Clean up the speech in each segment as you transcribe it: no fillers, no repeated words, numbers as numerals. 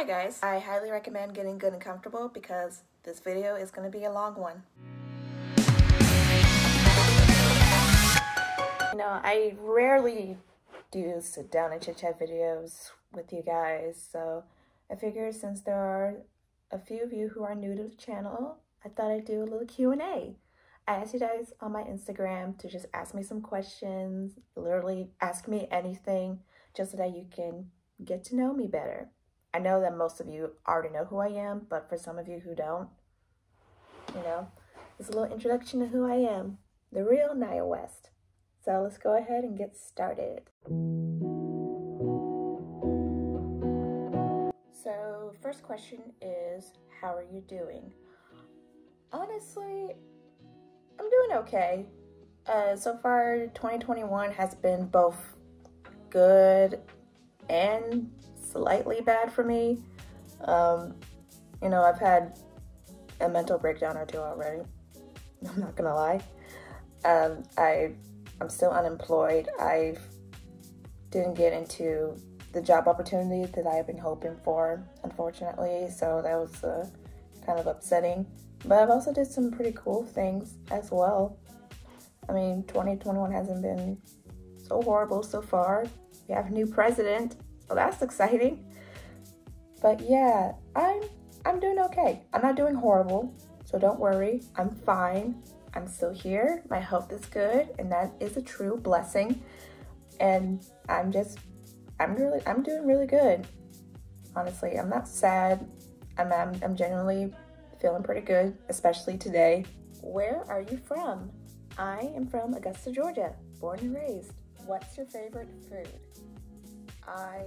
Hi guys, I highly recommend getting good and comfortable because this video is going to be a long one. You know, I rarely do sit down and chit chat videos with you guys, so I figured since there are a few of you who are new to the channel, I thought I'd do a little Q&A. I asked you guys on my Instagram to just ask me some questions, literally ask me anything, just so that you can get to know me better. I know that most of you already know who I am, but for some of you who don't, you know, it's a little introduction to who I am, the real Naya West. So let's go ahead and get started. So first question is, how are you doing? Honestly, I'm doing okay. So far, 2021 has been both good and slightly bad for me. You know, I've had a mental breakdown or two already. I'm not gonna lie. I'm still unemployed. I didn't get into the job opportunity that I've been hoping for, unfortunately, so that was kind of upsetting. But I've also did some pretty cool things as well. I mean, 2021 hasn't been so horrible so far. We have a new president, so that's exciting. But yeah, I'm doing okay. I'm not doing horrible, so don't worry. I'm fine. I'm still here. My health is good, and that is a true blessing. And I'm doing really good. Honestly, I'm not sad. I'm genuinely feeling pretty good, especially today. Where are you from? I am from Augusta, Georgia, born and raised. What's your favorite food? I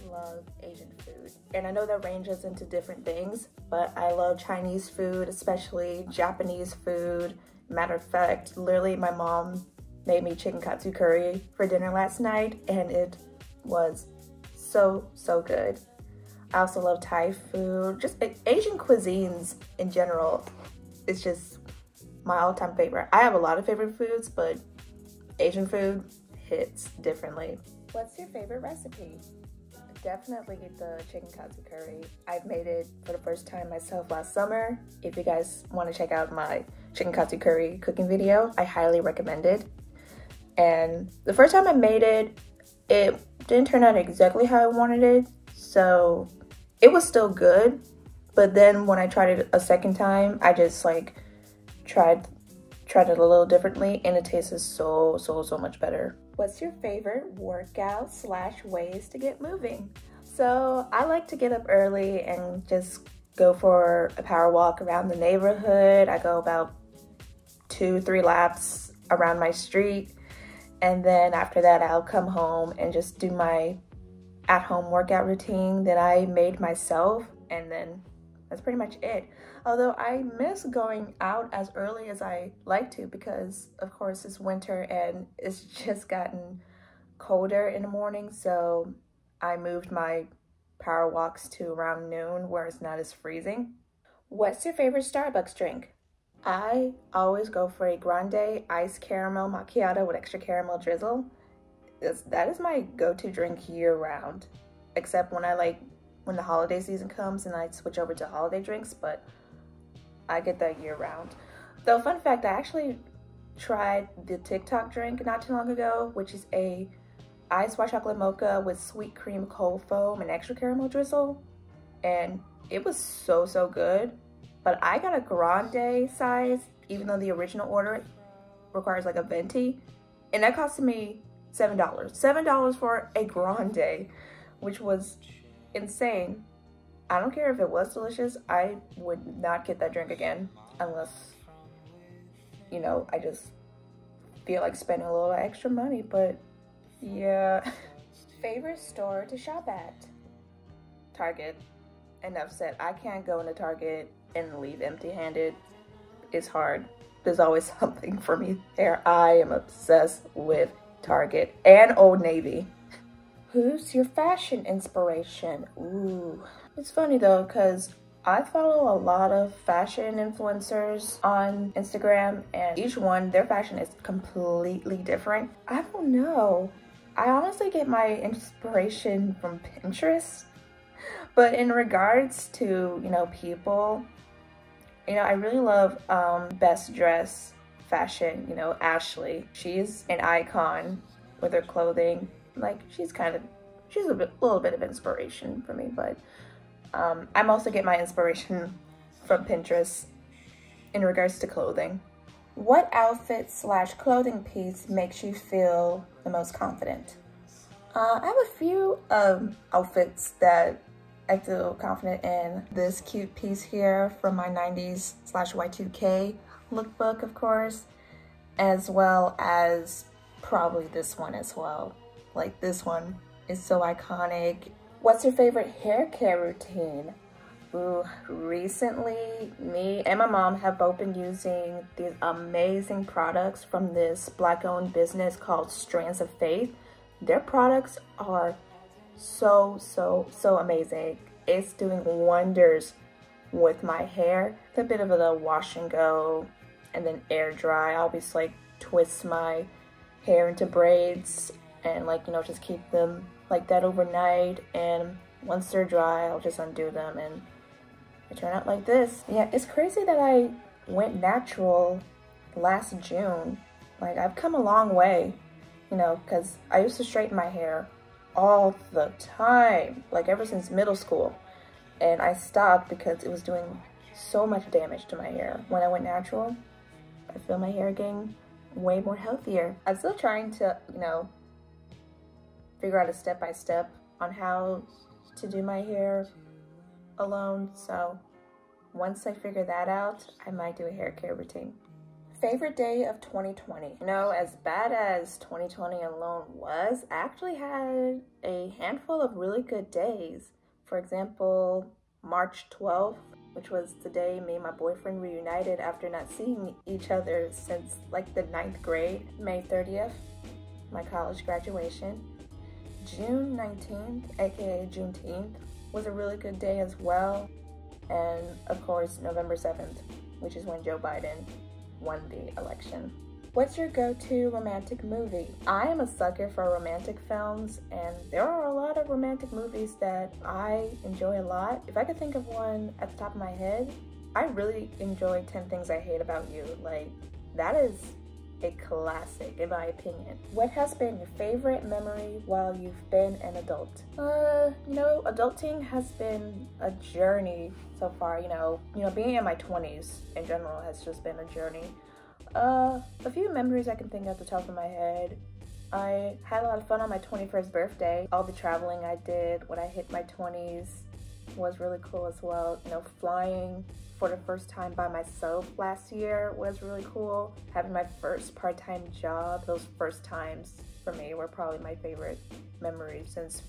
love Asian food, and I know that ranges into different things, but I love Chinese food, especially Japanese food. Matter of fact, literally my mom made me chicken katsu curry for dinner last night, and it was so good. I also love Thai food. Just Asian cuisines in general is just my all-time favorite. I have a lot of favorite foods, but Asian food hits differently. What's your favorite recipe? Definitely the chicken katsu curry. I've made it for the first time myself last summer. If you guys want to check out my chicken katsu curry cooking video, I highly recommend it. And the first time I made it, it didn't turn out exactly how I wanted it, so it was still good. But then when I tried it a second time, I just like tried it a little differently, and it tasted so much better. What's your favorite workout / ways to get moving? So I like to get up early and just go for a power walk around the neighborhood. I go about 2-3 laps around my street, and then after that I'll come home and just do my at-home workout routine that I made myself, and then that's pretty much it. Although I miss going out as early as I like to, because of course it's winter and it's just gotten colder in the morning, so I moved my power walks to around noon where it's not as freezing. What's your favorite Starbucks drink? I always go for a grande iced caramel macchiato with extra caramel drizzle. That is my go-to drink year-round, except when the holiday season comes and I switch over to holiday drinks, but I get that year-round. Though, fun fact, I actually tried the TikTok drink not too long ago, which is a iced white chocolate mocha with sweet cream cold foam and extra caramel drizzle, and it was so good. But I got a grande size, even though the original order requires like a venti, and that cost me $7. $7 for a grande, which was insane. I don't care if it was delicious, I would not get that drink again unless, you know, I just feel like spending a little extra money, but yeah. Favorite store to shop at? Target. Enough said. I can't go into Target and leave empty-handed. It's hard. There's always something for me there. I am obsessed with Target and Old Navy. Who's your fashion inspiration? Ooh. It's funny though, because I follow a lot of fashion influencers on Instagram, and each one, their fashion is completely different. I don't know. I honestly get my inspiration from Pinterest, But in regards to, people, I really love best dress fashion, Ashley. She's an icon with her clothing. Like, she's little bit of inspiration for me, but I'm also get my inspiration from Pinterest in regards to clothing. What outfit/clothing piece makes you feel the most confident? I have a few outfits that I feel confident in. This cute piece here from my 90s/Y2K lookbook, of course, as well as probably this one as well. Like, this one is so iconic. What's your favorite hair care routine? Ooh, recently, me and my mom have both been using these amazing products from this Black-owned business called Strands of Faith. Their products are so amazing. It's doing wonders with my hair. It's a bit of a wash and go and then air dry. I'll just like twist my hair into braids and just keep them like that overnight, and once they're dry I'll just undo them and they turn out like this. Yeah, it's crazy that I went natural last June. Like, I've come a long way, because I used to straighten my hair all the time, like ever since middle school, and I stopped because it was doing so much damage to my hair. When I went natural, I feel my hair getting way more healthier. I'm still trying to, figure out a step-by-step on how to do my hair alone, so once I figure that out, I might do a hair care routine. Favorite day of 2020. As bad as 2020 alone was, I actually had a handful of really good days. For example, March 12th, which was the day me and my boyfriend reunited after not seeing each other since like the 9th grade. May 30th, my college graduation. June 19th, aka Juneteenth, was a really good day as well. And of course, November 7th, which is when Joe Biden won the election. What's your go-to romantic movie? I am a sucker for romantic films, and there are a lot of romantic movies that I enjoy a lot. If I could think of one at the top of my head, I really enjoy 10 Things I Hate About You. Like, that is a classic in my opinion. What has been your favorite memory while you've been an adult? Adulting has been a journey so far. Being in my 20s in general has just been a journey. A few memories I can think of at the top of my head. I had a lot of fun on my 21st birthday. All the traveling I did when I hit my 20s was really cool as well. Flying for the first time by myself last year was really cool. Having my first part-time job, those first times for me were probably my favorite memories since,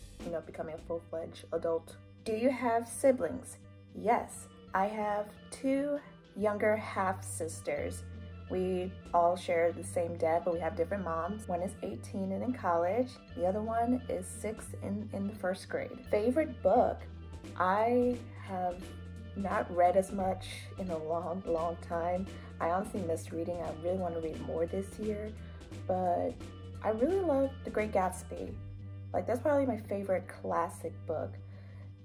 becoming a full-fledged adult. Do you have siblings? Yes, I have 2 younger half-sisters. We all share the same dad, but we have different moms. One is 18 and in college. The other one is 6 in the 1st grade. Favorite book? I have not read as much in a long time. I honestly missed reading. I really want to read more this year, but I really love The Great Gatsby. Like, that's probably my favorite classic book.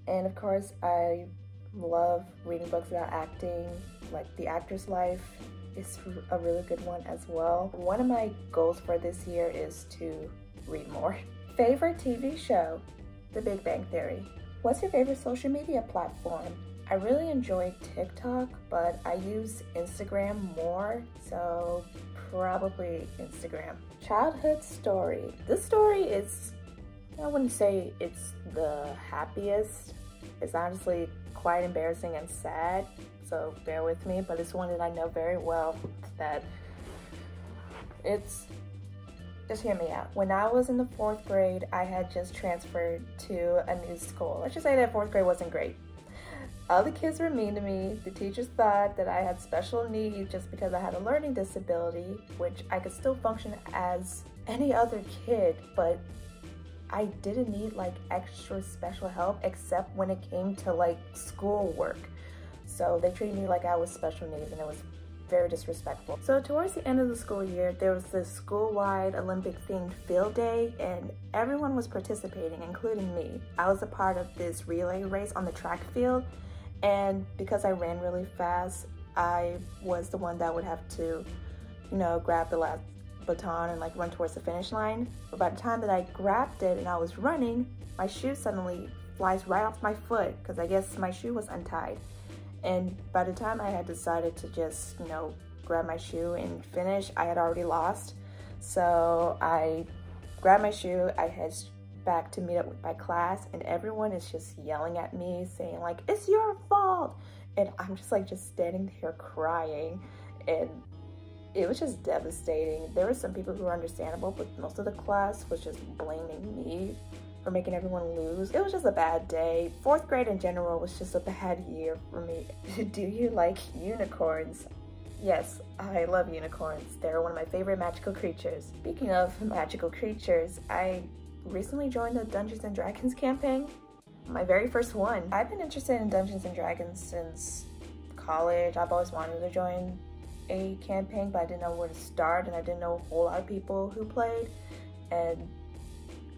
And of course, I love reading books about acting, like The Actor's Life is a really good one as well. One of my goals for this year is to read more. Favorite TV show? The Big Bang Theory. What's your favorite social media platform? I really enjoy TikTok, but I use Instagram more, so probably Instagram. Childhood story. This story is, I wouldn't say it's the happiest. It's honestly quite embarrassing and sad, so bear with me, but it's one that I know very well that just hear me out. When I was in the 4th grade, I had just transferred to a new school. Let's just say that 4th grade wasn't great. All the kids were mean to me. The teachers thought that I had special needs just because I had a learning disability, which I could still function as any other kid, but I didn't need like extra special help except when it came to like schoolwork. So they treated me like I was special needs, and it was very disrespectful. So towards the end of the school year, there was this school-wide Olympic-themed field day, and everyone was participating, including me. I was a part of this relay race on the track field, and because I ran really fast, I was the one that would have to, you know, grab the last baton and like run towards the finish line. But by the time that I grabbed it and I was running, my shoe suddenly flies right off my foot because I guess my shoe was untied. And by the time I had decided to just, you know, grab my shoe and finish, I had already lost. So I grabbed my shoe, I head back to meet up with my class, and everyone is just yelling at me saying like, it's your fault. And I'm just like standing there crying, and it was just devastating. There were some people who were understandable, but most of the class was just blaming me for making everyone lose. It was just a bad day. 4th grade in general was just a bad year for me. Do you like unicorns? Yes, I love unicorns. They're one of my favorite magical creatures. Speaking of magical creatures, I recently joined the Dungeons & Dragons campaign. My very first one. I've been interested in Dungeons & Dragons since college. I've always wanted to join a campaign, but I didn't know where to start, and I didn't know a whole lot of people who played. And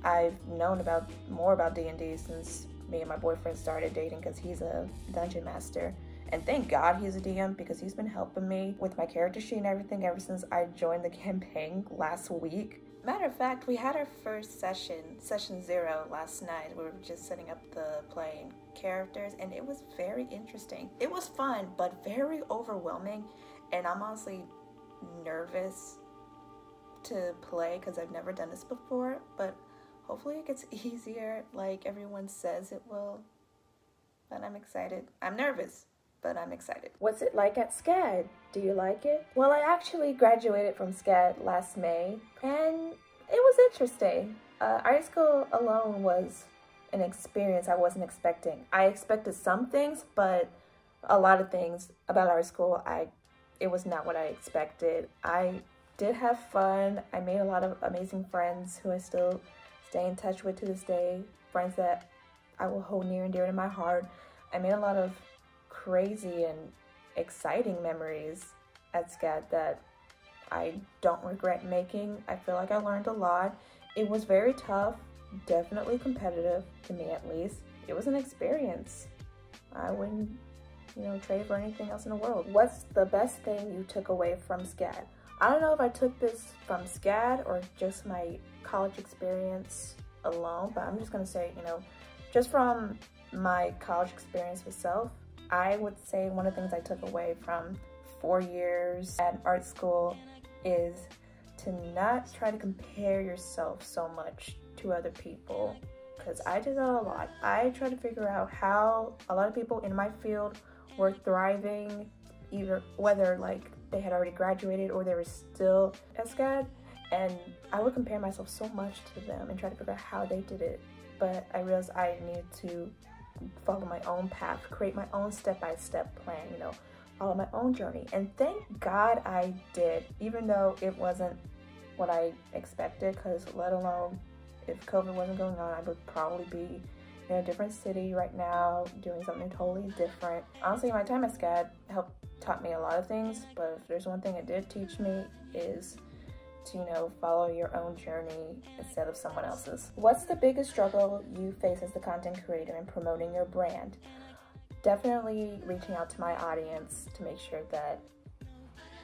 I've known more about D&D since me and my boyfriend started dating, because he's a dungeon master. And thank God he's a DM, because he's been helping me with my character sheet and everything ever since I joined the campaign last week. Matter of fact, we had our first session 0 last night. We were just setting up the play and characters, and it was very interesting. It was fun, but very overwhelming, and I'm honestly nervous to play because I've never done this before, but hopefully it gets easier like everyone says it will. But I'm excited. I'm nervous, but I'm excited. What's it like at SCAD? Do you like it? Well, I actually graduated from SCAD last May, and it was interesting. Art school alone was an experience I wasn't expecting. I expected some things, but a lot of things about art school, it was not what I expected. I did have fun. I made a lot of amazing friends who I still stay in touch with to this day, friends that I will hold near and dear to my heart. I made a lot of crazy and exciting memories at SCAD that I don't regret making. I feel like I learned a lot. It was very tough, definitely competitive, to me at least. It was an experience. I wouldn't, trade for anything else in the world. What's the best thing you took away from SCAD? I don't know if I took this from SCAD or just my college experience alone, but I'm just gonna say, just from my college experience itself, I would say one of the things I took away from 4 years at art school is to not try to compare yourself so much to other people, because I did that a lot. I tried to figure out how a lot of people in my field were thriving, either whether like they had already graduated or they were still at SCAD, and I would compare myself so much to them and try to figure out how they did it. But I realized I needed to follow my own path, create my own step-by-step plan, follow my own journey. And thank God I did, even though it wasn't what I expected, because let alone if COVID wasn't going on, I would probably be in a different city right now doing something totally different. Honestly, my time at SCAD taught me a lot of things, but if there's one thing it did teach me is to, follow your own journey instead of someone else's. What's the biggest struggle you face as the content creator in promoting your brand? Definitely reaching out to my audience to make sure that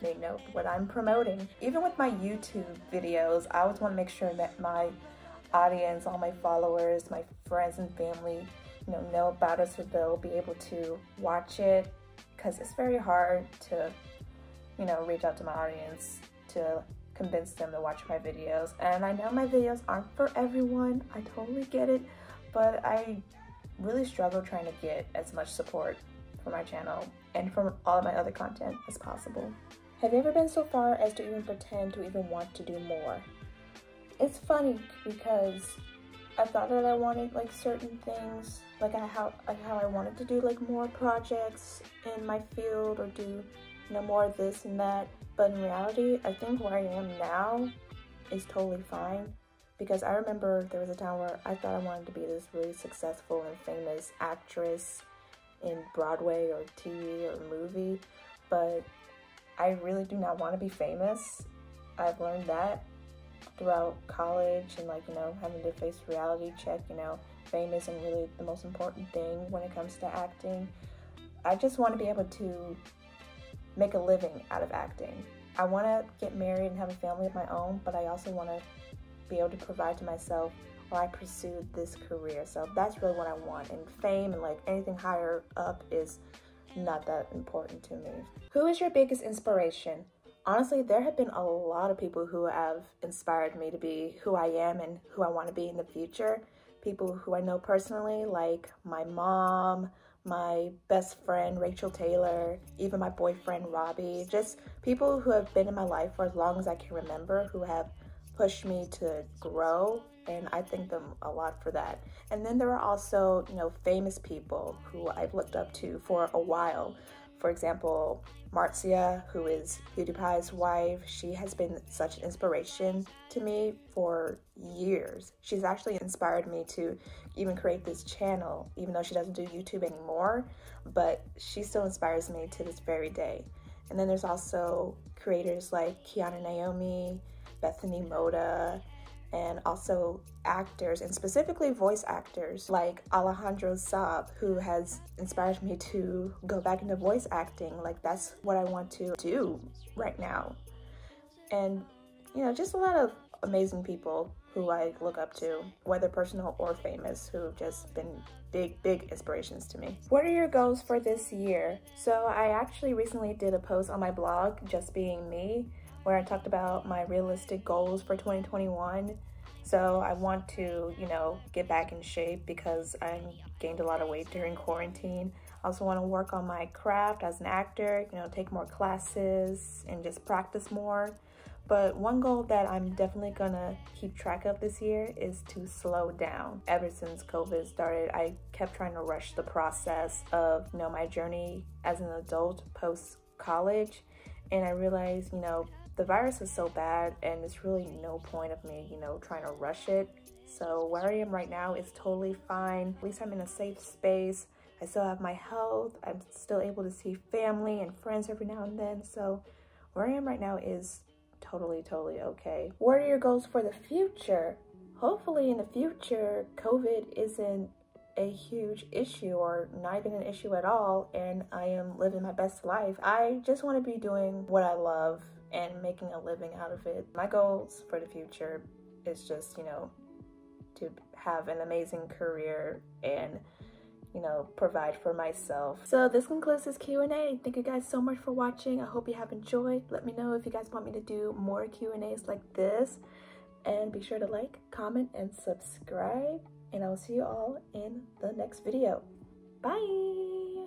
they know what I'm promoting. Even with my YouTube videos, I always want to make sure that my audience, all my followers, my friends and family, know about it, so they'll be able to watch it, because it's very hard to, reach out to my audience to convince them to watch my videos. And I know my videos aren't for everyone, I totally get it, but I really struggle trying to get as much support for my channel and from all of my other content as possible. Have you ever been so far as to even pretend to even want to do more? It's funny because I thought that I wanted like certain things, like how I wanted to do like more projects in my field or do more of this and that. But in reality, I think where I am now is totally fine, because I remember there was a time where I thought I wanted to be this really successful and famous actress in Broadway or TV or movie, but I really do not want to be famous. I've learned that throughout college and like, you know, having to face reality check, you know, fame isn't really the most important thing when it comes to acting. I just want to be able to make a living out of acting. I want to get married and have a family of my own, but I also want to be able to provide to myself while I pursue this career. So that's really what I want. And fame and like anything higher up is not that important to me. Who is your biggest inspiration? Honestly, there have been a lot of people who have inspired me to be who I am and who I want to be in the future. People who I know personally, like my mom, my best friend Rachel Taylor, even my boyfriend Robbie. Just people who have been in my life for as long as I can remember, who have pushed me to grow, and I thank them a lot for that. And then there are also, you know, famous people who I've looked up to for a while. For example, Marcia, who is PewDiePie's wife, she has been such an inspiration to me for years. She's actually inspired me to even create this channel, even though she doesn't do YouTube anymore, but she still inspires me to this very day. And then there's also creators like Kiana Naomi, Bethany Moda, and also actors, and specifically voice actors like Alejandro Saab, who has inspired me to go back into voice acting. Like, that's what I want to do right now. And, you know, just a lot of amazing people who I look up to, whether personal or famous, who have just been big inspirations to me. What are your goals for this year? So I actually recently did a post on my blog, Just Being Me, where I talked about my realistic goals for 2021. So I want to, you know, get back in shape because I gained a lot of weight during quarantine. I also want to work on my craft as an actor, you know, take more classes and just practice more. But one goal that I'm definitely gonna keep track of this year is to slow down. Ever since COVID started, I kept trying to rush the process of, you know, my journey as an adult post-college. And I realized, you know, the virus is so bad and there's really no point of me, you know, trying to rush it. So where I am right now is totally fine. At least I'm in a safe space. I still have my health. I'm still able to see family and friends every now and then. So where I am right now is totally okay. What are your goals for the future? Hopefully in the future, COVID isn't a huge issue or not even an issue at all, and I am living my best life. I just want to be doing what I love and making a living out of it. My goals for the future is just, you know, to have an amazing career and, you know, provide for myself. So this concludes this Q&A. Thank you guys so much for watching. I hope you have enjoyed. Let me know if you guys want me to do more Q&As like this, and be sure to like, comment, and subscribe, and I will see you all in the next video. Bye!